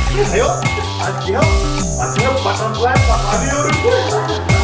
Ayo, akhirnya butterfly pakani orang.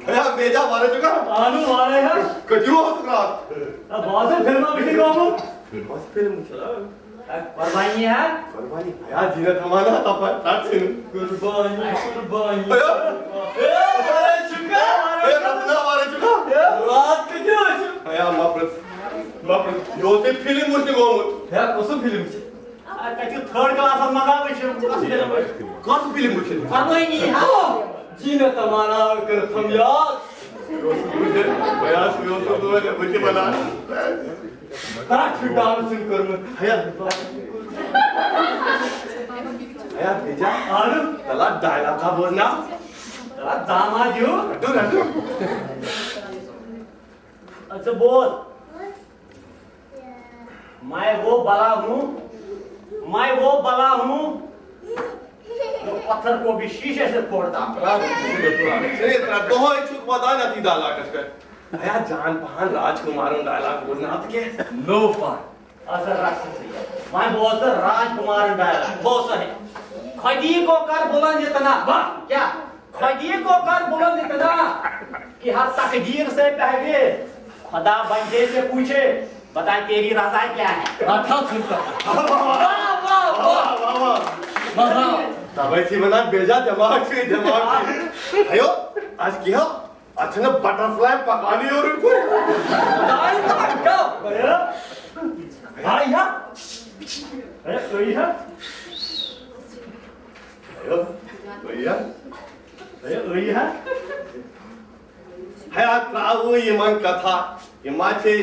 Ya beja मारे चुका आलू मारे हैं कटियो हो सकता अब बहुत से फिल्म भी दिखाओ हम बस फिल्म चला कुर्बानी है कुर्बानी यार जीना थमाना तब ताक से कुर्बानी अयो मारे चुका रत्ना मारे चुका रात के जो या माप्रत यो से फिल्म मुझे गोमत है कसम फिल्म छे कछु थर्ड क्लास मगावे छे कौन फिल्म मुझे कुर्बानी हां जीना तमाना कर हम यार बयास यो तो दोले मुझे बना ताक डांसिंग कर में या बेजा आलू तला डायलॉग का बोलना तला दामाद यो रटू अच्छा बोल मैं वो बला हूँ जो पत्थर को भी शीशे से फोड़ता चलिए तेरा दोहों एक छुक बता ना थी डायलॉग इसका आया जान पहन राजकुमारों डायलॉग बोलना आप के नो पार असर राक्षस है मैं बहुत राजकुमार डायलॉग बहुत है खदी को कर बुलंद इतना वाह क्या खदी को कर बुलंद इतना कि हर तकदीर से पहले खुदा बंदे से पूछे बता तेरी रज़ा क्या है अच्छा सुनता वाह तब ऐसी बना बेजा दिमाग से आयो आज क्या अच्छा ना बटरफ्लाई पकानी और उनको दाई का भाई है कोई है आयो भैया कोई है ताऊ ये मन कथा ये माचे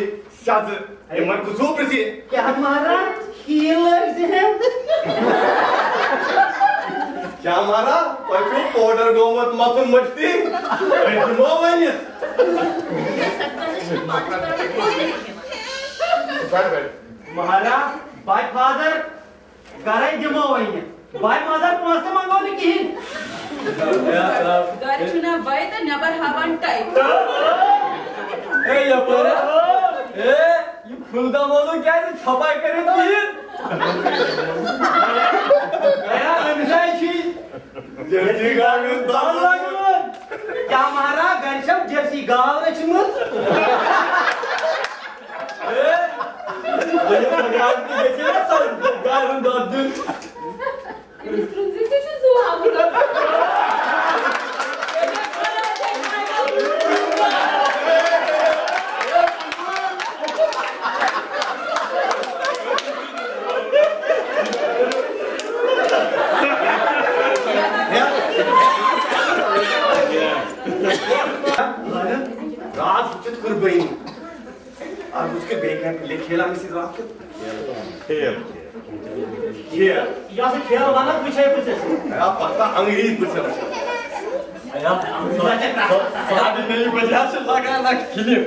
शाद ये मन को सूप रसी क्या हमारा हीलर्स है क्या हमारा पचो पाउडर गोमत मतुन मचती ऐसे मोवनिस महारा बाय फादर गरे जमा वही बाय मदर पोस्ट मंगो लिखी गरे चुना बाय द नेवर हावन टाइप ए ये पर ए ये फुलदा बोलो क्या है छपाई करे तीन गया अंसाई छी जर्सी गाव में दाल लागल क्या महारा गरशम जर्सी गाव रे छिमुत ए ये भगवान की देखे ना सब गावन दर्द Strunzi se ci suona. रात उचित कर गई और उसके बेक है ले खेला में सीधा खेल या से खेल वाला पूछे या पता अंग्रेजी पूछे या साथ नहीं बजा से लगा ना फिल्म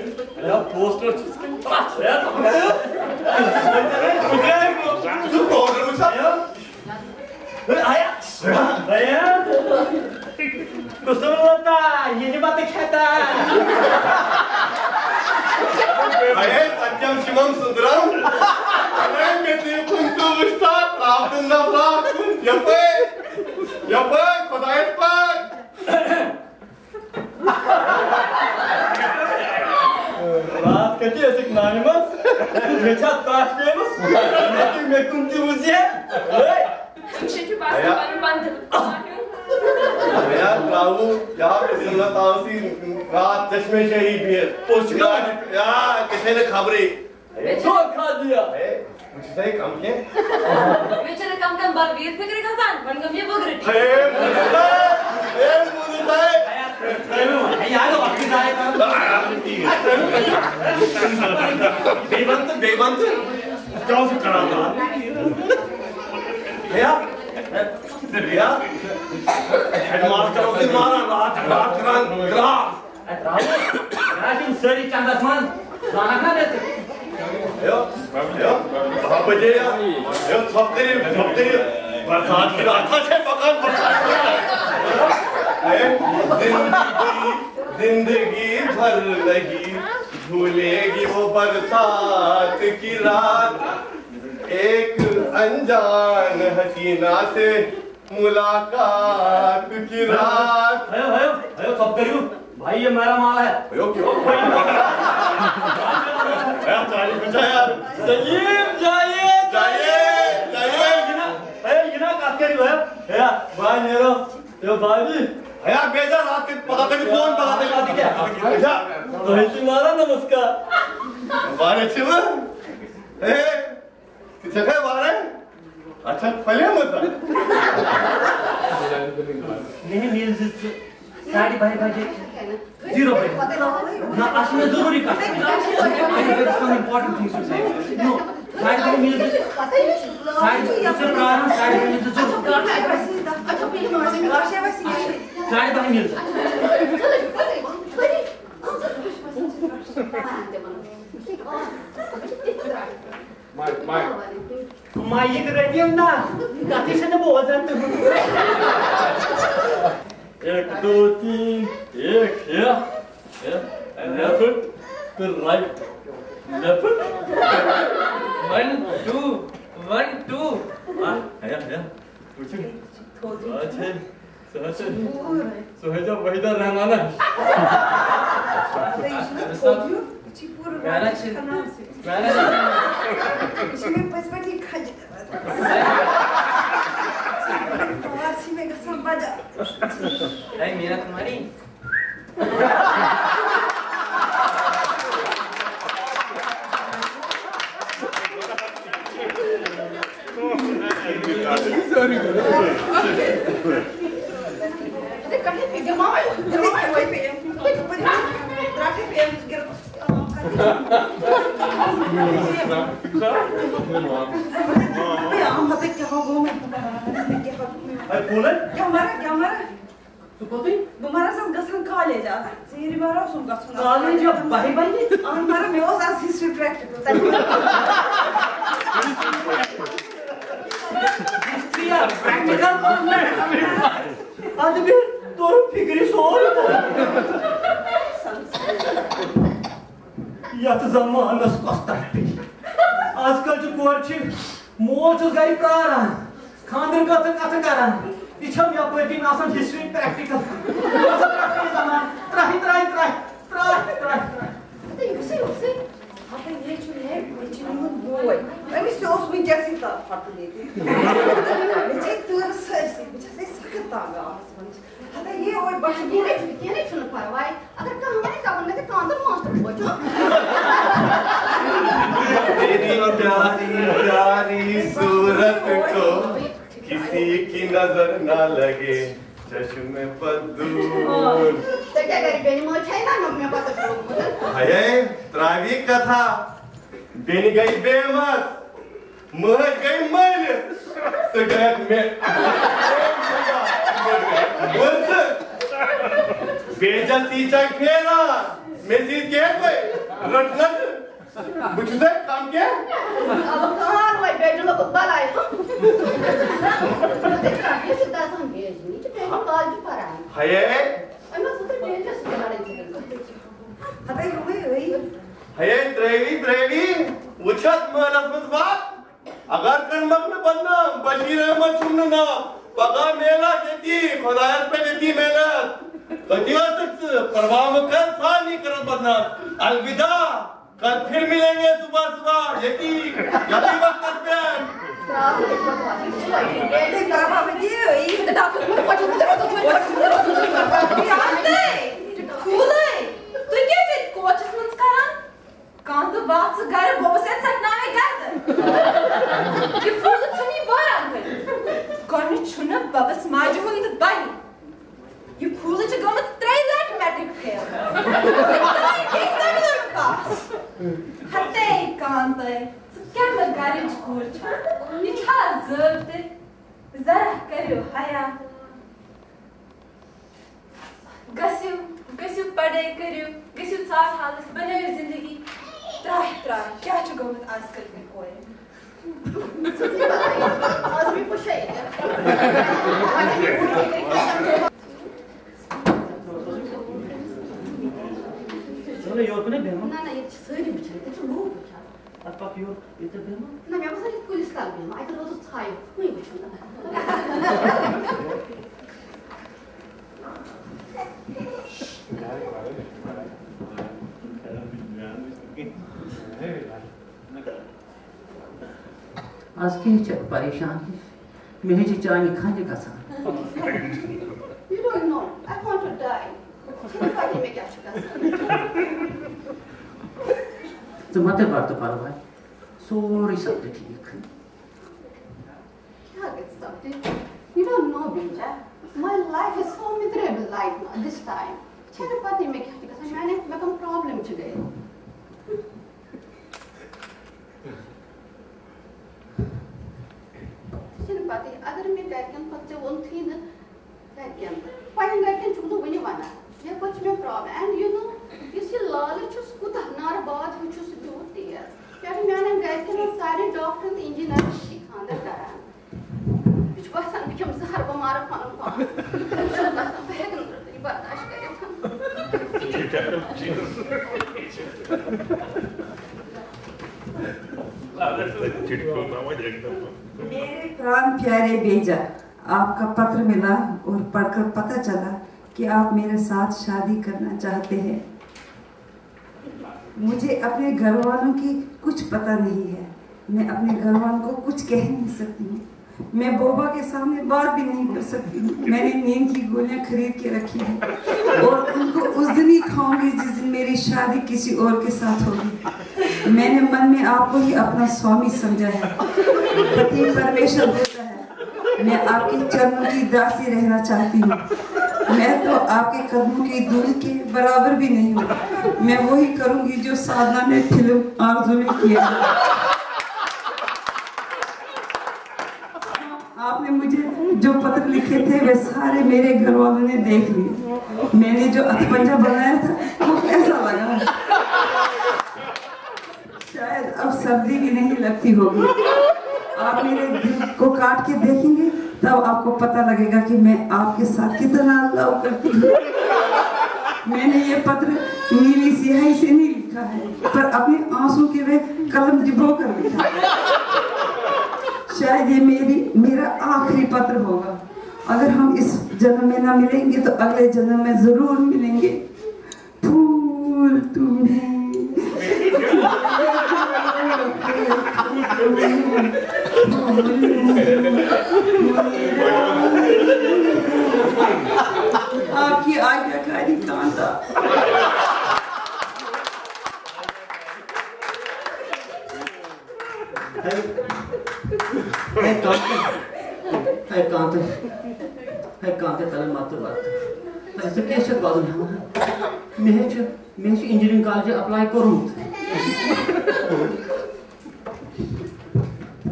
या पोस्टर जिसके पास है तू पाउडर मुझा आया भैया कुछ होता ये नहीं बातें कहता अरे सत्यम शिवम सुंदरम अरे मैं कुंतु विस्ता प्राप्त न प्राप्त यपे खुदाई पर रात कटी ऐसे नानिमस मेचा ताशनेमस मैं कुंती मुझे Çünkü bazen ben यार राहु यार सिंगला तावसी रात चश्मे में शहीद भी है पोस्टकार्ड यार किसी ने खबरें धोखा दिया मुझे सही कम के बेचारे कम बलवीर फिक्र खसान बनगम ये बगरटी हे मुझे यार वक्त जाए बेबंत क्या से कराता भैया भैया हेडमास्टर से मारा रात करान ग्रास राजिम सरी चंदसमान जाना ना देते यो बजे यो छपते बरसात की रात से मकान जिंदगी भर नहीं भूलेगी वो बरसात की रात एक अनजान हसीना से मुलाकात की रात अयो सब करियो भाई ये मेरा माल है अयो क्यों चालीस बचा यार सलीम जाइए ये ना काट के रही है भाई मेरो यो भाई भैया बेजा रात के पता नहीं फोन पता नहीं क्या अच्छा तो है तुम्हारा नमस्कार बारे छिव ए जगह बारे अच्छा फले मत नहीं मील्स साड़ी भाई जीरो भाई ना असली जरूरी का some important things to say no sari भाई मील्स साड़ी दूसरे कारण साड़ी भाई मील्स अच्छा प्लीज नॉट गाशे बस साड़ी भाई मील्स माइक रेडियम ना काती से ना बोल जानते हो 1 2 3 एक या left फिर right left 1 2 1 2 हां या कुछ अच्छा सोहेजा वहीदा रहना ना इसमें पसपटी खज वासी में कसम बजा ए मीरा कुमारी अरे कहीं पे जमाए वही पे राठे पे गिर हम हते क्या हो में अरे बोले क्या मारा तू कोती तुम्हारा सब गसन कॉलेज आ सीरी मारा सुन गसन कॉलेज भाई और मारा में वो सास हिस्ट्री प्रैक्टिकल हिस्ट्री प्रैक्टिकल आज भी तो फिक्री सोल यात जमानस कस्ता आजकल जो कोरची मोच गई प्राण खानदान कथन करन इछम या पति आसान हिस्ट्री प्रैक्टिकल जमान त्राही उसे आता ये जो है मुझे बोय अभी सोच में जैसी था फट लेती मुझे तुर से मुझे सकता गा आता ये और बस ये नहीं सुन पाए अगर का हमारे का बनने के कांद मास्टर बचो तेरी प्यारी सूरत को किसी की नजर ना लगे चश्मे बदूर तो क्या करी बेनी मोछ है ना मम्मी पता करो है त्रावी कथा बेनी गई बेमत मर गई मर सिगरेट में बस बेजा सीचा फेरा मेसी के कोई रटनत बुझे काम क्या अब कहां वो बेड लोग बलाए ये सिद्धा संगेज नहीं तो तेरे कॉल जो पर आए है मैं सुतर डेंजरस लड़ाई थी आता ये वही है द्रेवी उछत मनस बात अगर कर्मक में बंदा बशीर अहमद चुनना ना पगा मेला देती खुदायत पे देती मेहनत कतिवा तक परवाह कर साल नहीं करत बदना अलविदा कल फिर मिलेंगे सुबह यकी वक्त पे ये गाबा में ये वही डॉक्टर को पहुंच तो तू क्या Hatta kantai. क्या लगारिज कोच? निठा ज़रूरते. ज़रा करो हाया. गस्यु पढ़ाई करो. गस्यु साथ हालस बनाओ जिंदगी. त्राह क्या चुगोमत आजकल के कोई. आज भी कुछ है क्या? चलो योर को नहीं बेमा. ना ये सारी बिचारे तो लोग Apa your itu beमा? ना मैं बस एक पुलिस काल में आई तो रोज छायो कोई कुछ ना आज के परेशान है मैं जी चाय खाने का सा You don't know. I want to die. Fighting में क्या चुका? तो मत बात तो पारो भाई सॉरी सब ठीक क्या get something? You don't know, Binja. My life is so miserable right now this time. चलो पति में क्या चुका? मैंने become problem today. चलो पति अगर मैं करके पत्ते वो थी ना करके पानी करके चुकलो वही वाला ये कुछ में प्रॉब्लम एंड यू नो इसी लालच उसको धनार बात हो चुकी होती है यार मैंने गए थे ना सारे डॉक्टर इंजीनियर सिखाने करा कुछ बात सन बिचम जहर बीमार खाना खा इंशाल्लाह सब है कि तेरी बर्दाश्त करे मेरे प्राण प्यारे बेजा आपका पत्र मिला और पढ़कर पता चला कि आप मेरे साथ शादी करना चाहते हैं। मुझे अपने घर वालों की कुछ पता नहीं है। मैं अपने घर वालों को कुछ कह नहीं सकती हूँ। मैं बोबा के सामने बात भी नहीं कर सकती हूँ। मैंने नींद की गोलियाँ खरीद के रखी हैं और उनको उस दिन ही खाऊंगी जिस दिन मेरी शादी किसी और के साथ होगी। मैंने मन में आपको ही अपना स्वामी समझा है। पति परमेश्वर होता है। मैं आपके चरणों की दासी रहना चाहती हूँ। मैं तो आपके कदमों की धूल के बराबर भी नहीं हूँ। मैं वही करूँगी जो साधना ने फिल्म आरज़ू में किया। आपने मुझे जो पत्र लिखे थे वे सारे मेरे घर वालों ने देख लिए। मैंने जो अथपंजा बनाया था वो कैसा लगा? शायद अब सर्दी भी नहीं लगती होगी। आप मेरे दिल को काट के देखेंगे तब आपको पता लगेगा कि मैं आपके साथ कितना लव करती हूँ। मैंने ये पत्र नीली स्याही से नहीं लिखा है पर अपने आंसू के वे कलम डिबो कर लिखा है। शायद ये मेरा आखिरी पत्र होगा। अगर हम इस जन्म में ना मिलेंगे तो अगले जन्म में जरूर मिलेंगे। फूल तुम्हें आपकी आज्ञाकारी कांता। कांते तल मात्र बात ऐसे कैसे बात है मैं इंजीनियरिंग कॉलेज अप्लाई करूँ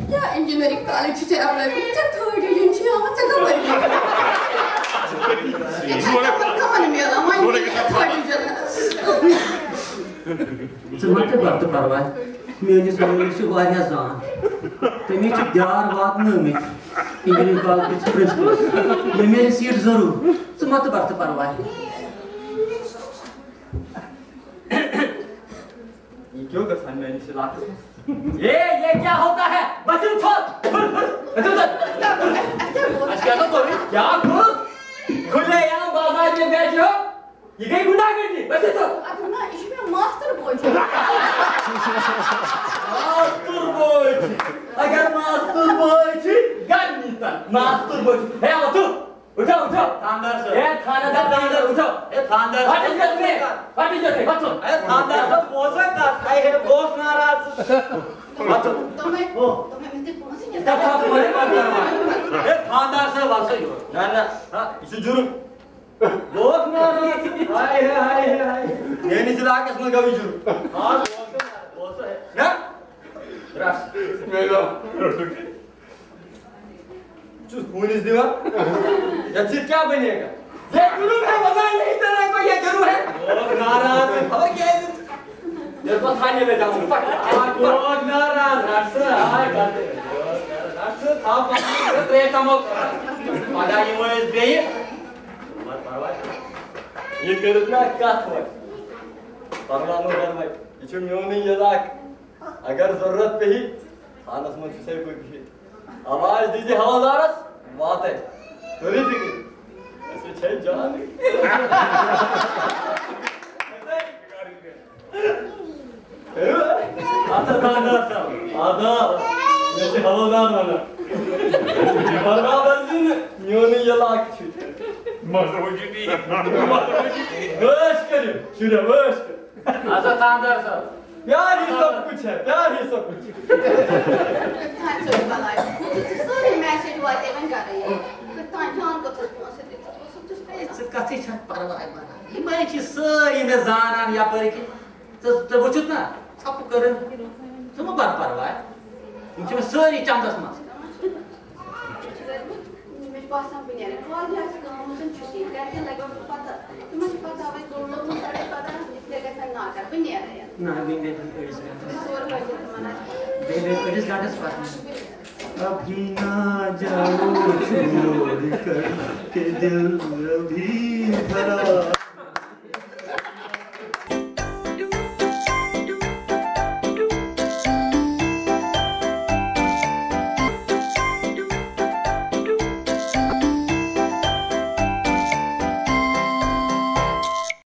क्या इंजीनियरिंग कॉलेज से अप्लाई करते थर्ड डिवीजन से हम तक कर कमन मेला मैं थर्ड डिवीजन समझते बात तो परवाह मेरी सोनी से वारिया जान तमी च यार बात न में इंजीनियरिंग कॉलेज के प्रिंसिपल ये मेरी सीट जरूर समझते बात तो परवाह ये क्यों कर सान में से लाते ये क्या होता है बच्चे उठो आज क्या तो बोल क्या खुले यहाँ बाजार में बैठ हो ये कहीं गुंडागर्दी बच्चे तो अब ना इसमें मास्टर बोल अगर मास्टर बोल गन्नीता मास्टर बोल है उठो उठो थानदार सर ए थानदार उठो ए थानदार हट जाते हटो ए थानदार सब बोझा का आई है बोझ नाराज हटो तुम्हें मुझे पहुंची नहीं तब आप मरे मत करवा ए थानदार से वासो ना हां इसे जुर्म बोझ नाराज हाय इलाके में गवी शुरू हां बोस है ना रस मेरा चुस खून इस दीवा ये फिर क्या बनेगा ये जुर्म है बता नहीं तेरे को ये जुर्म है ओ नाराज खबर क्या है ये तो थाने ले जाऊंगा ओ नाराज रस हाय करते रस था पानी त्रे कमो आधा ये मोइस बेय मत परवाह ये करना कत हो परवाह न करवाई ये छु म्योनी इलाक अगर जरूरत पे ही थानस में से कोई भी आवाज दीजिए हवलदारस बात है थोड़ी फिक्र ऐसे छह जान आता थाना साहब आधा जैसे हवलदार वाला परवा बंदिन न्योनी इलाक छु मजबूती बस करियो शुरू बस आता थानदार साहब प्यार ही सब कुछ है प्यार ही सब कुछ अच्छा वाला सारे मैसेज वाते वन कर रही है कितना जान को तो पहुंच दे स कथि छ परवाह बना ये मैं छी सरी में जानान या पर कि तो वुचुत ना सब करन तुम बर परवाह तुम सरी चंदस मा मैं पास में बने कॉल या काम में छुट्टी करके लगा पता तुम्हें पता है को लोग सारे पता इसलिए कैसा ना कर बने रहे ना बिंदे एडिस और बजे तुम्हारा बिंदे एडिस गाटस पास अभी ना जाओ छोड़ कर के दिल अभी भरा